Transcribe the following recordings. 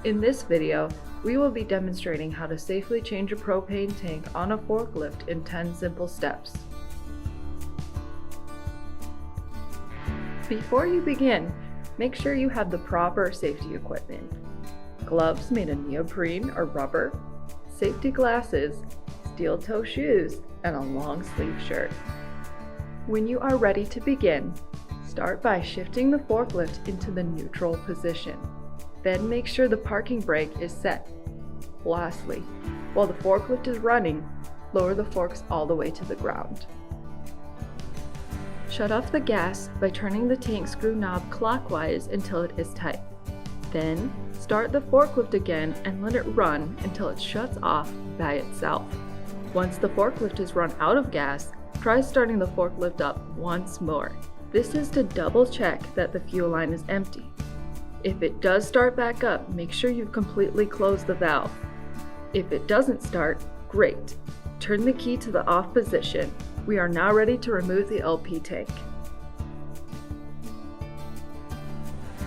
In this video, we will be demonstrating how to safely change a propane tank on a forklift in 10 simple steps. Before you begin, make sure you have the proper safety equipment. Gloves made of neoprene or rubber, safety glasses, steel-toe shoes, and a long-sleeve shirt. When you are ready to begin, start by shifting the forklift into the neutral position. Then make sure the parking brake is set. Lastly, while the forklift is running, lower the forks all the way to the ground. Shut off the gas by turning the tank screw knob clockwise until it is tight. Then, start the forklift again and let it run until it shuts off by itself. Once the forklift is run out of gas, try starting the forklift up once more. This is to double check that the fuel line is empty. If it does start back up, make sure you've completely closed the valve. If it doesn't start, great. Turn the key to the off position. We are now ready to remove the LP tank.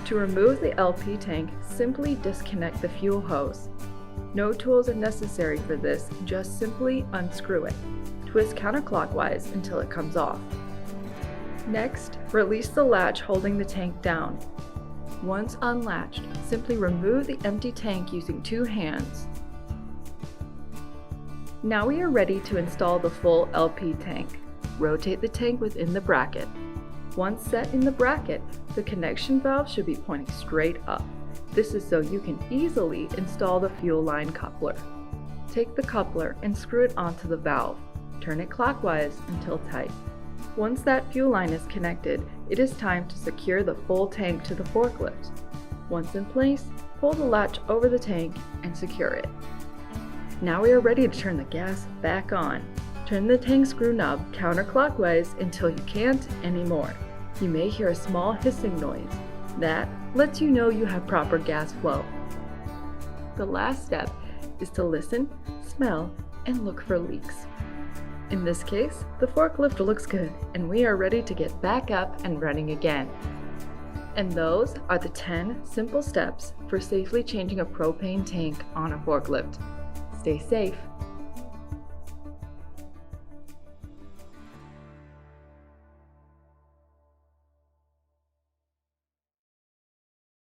To remove the LP tank, simply disconnect the fuel hose. No tools are necessary for this, just simply unscrew it. Twist counterclockwise until it comes off. Next, release the latch holding the tank down. Once unlatched, simply remove the empty tank using 2 hands. Now we are ready to install the full LP tank. Rotate the tank within the bracket. Once set in the bracket, the connection valve should be pointing straight up. This is so you can easily install the fuel line coupler. Take the coupler and screw it onto the valve. Turn it clockwise until tight. Once that fuel line is connected, it is time to secure the full tank to the forklift. Once in place, pull the latch over the tank and secure it. Now we are ready to turn the gas back on. Turn the tank screw knob counterclockwise until you can't anymore. You may hear a small hissing noise. That lets you know you have proper gas flow. The last step is to listen, smell, and look for leaks. In this case, the forklift looks good and we are ready to get back up and running again. And those are the 10 simple steps for safely changing a propane tank on a forklift. Stay safe.